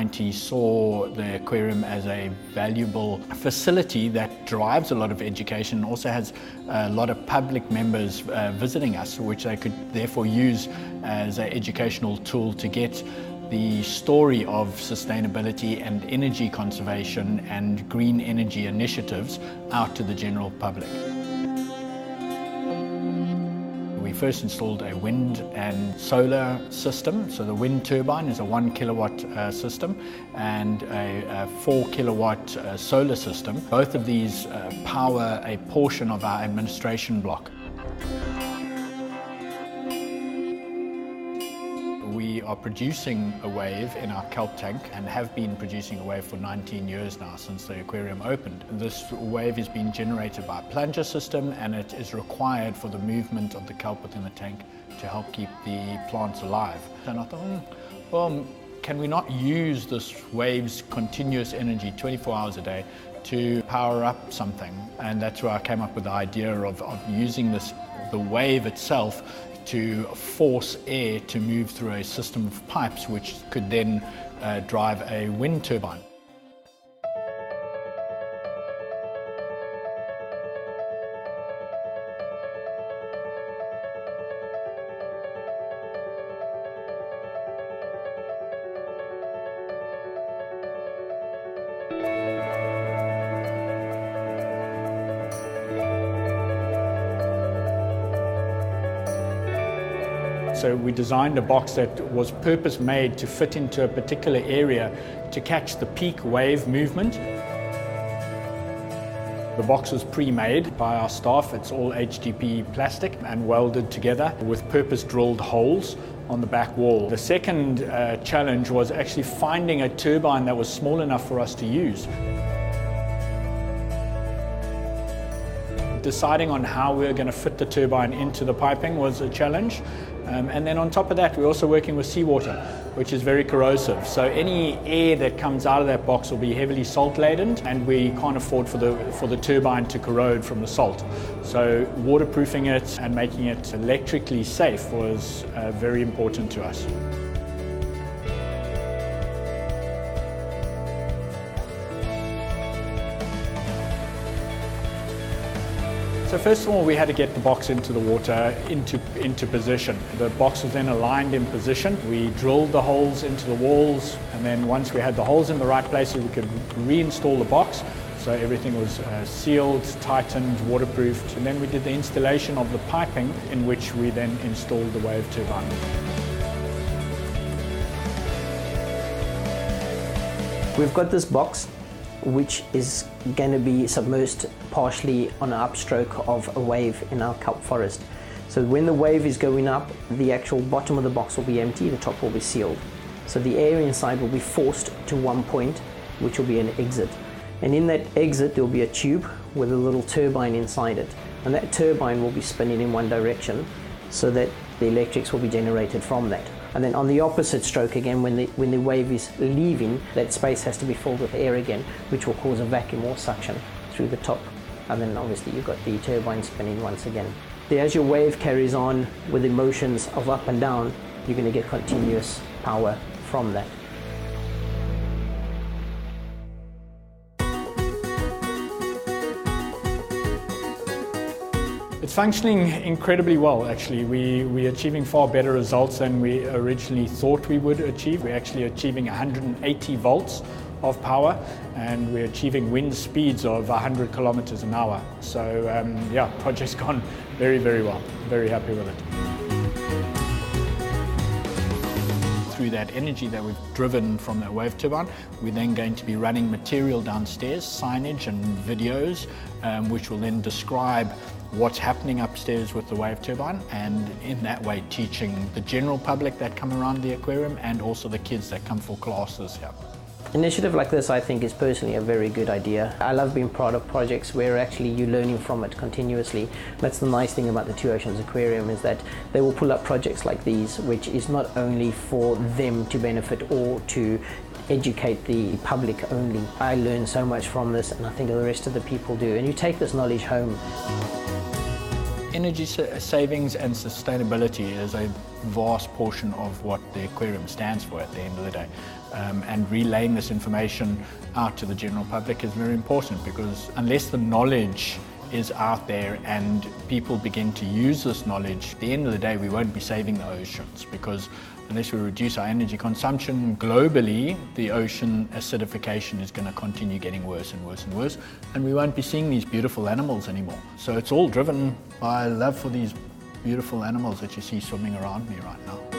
1990s saw the aquarium as a valuable facility that drives a lot of education and also has a lot of public members visiting us, which they could therefore use as an educational tool to get the story of sustainability and energy conservation and green energy initiatives out to the general public. We first installed a wind and solar system. So the wind turbine is a 1 kilowatt system and a 4 kilowatt solar system. Both of these power a portion of our administration block. We are producing a wave in our kelp tank and have been producing a wave for 19 years now since the aquarium opened. This wave is being generated by a plunger system, and it is required for the movement of the kelp within the tank to help keep the plants alive. And I thought, well, can we not use this wave's continuous energy 24 hours a day to power up something? And that's where I came up with the idea of using the wave itself to force air to move through a system of pipes which could then drive a wind turbine. So we designed a box that was purpose-made to fit into a particular area to catch the peak wave movement. The box was pre-made by our staff. It's all HDPE plastic and welded together with purpose-drilled holes on the back wall. The second challenge was actually finding a turbine that was small enough for us to use. Deciding on how we were going to fit the turbine into the piping was a challenge. And then on top of that, we're also working with seawater, which is very corrosive. So any air that comes out of that box will be heavily salt laden, and we can't afford for the turbine to corrode from the salt. So waterproofing it and making it electrically safe was very important to us. So first of all, we had to get the box into the water, into position. The box was then aligned in position. We drilled the holes into the walls, and then once we had the holes in the right places, we could reinstall the box. So everything was sealed, tightened, waterproofed, and then we did the installation of the piping, in which we then installed the wave turbine. We've got this box which is going to be submerged partially on an upstroke of a wave in our kelp forest. So when the wave is going up, the actual bottom of the box will be empty, the top will be sealed. So the air inside will be forced to one point, which will be an exit. And in that exit, there will be a tube with a little turbine inside it. And that turbine will be spinning in one direction so that the electrics will be generated from that. And then on the opposite stroke again, when the wave is leaving, that space has to be filled with air again, which will cause a vacuum or suction through the top. And then obviously you've got the turbine spinning once again. As your wave carries on with the motions of up and down, you're going to get continuous power from that. It's functioning incredibly well, actually. We're achieving far better results than we originally thought we would achieve. We're actually achieving 180 volts of power, and we're achieving wind speeds of 100 kilometers an hour. So yeah, project's gone very, very well. Very happy with it. Through that energy that we've driven from that wave turbine, we're then going to be running material downstairs, signage and videos, which will then describe what's happening upstairs with the wave turbine, and in that way teaching the general public that come around the aquarium and also the kids that come for classes here. Initiative like this, I think, is personally a very good idea. I love being part of projects where actually you're learning from it continuously. That's the nice thing about the Two Oceans Aquarium, is that they will pull up projects like these, which is not only for them to benefit or to educate the public only. I learn so much from this, and I think the rest of the people do, and you take this knowledge home. Energy savings and sustainability is a vast portion of what the aquarium stands for at the end of the day. and relaying this information out to the general public is very important, because unless the knowledge is out there and people begin to use this knowledge, at the end of the day we won't be saving the oceans, because unless we reduce our energy consumption globally, the ocean acidification is going to continue getting worse and worse and worse, and we won't be seeing these beautiful animals anymore. So it's all driven by love for these beautiful animals that you see swimming around me right now.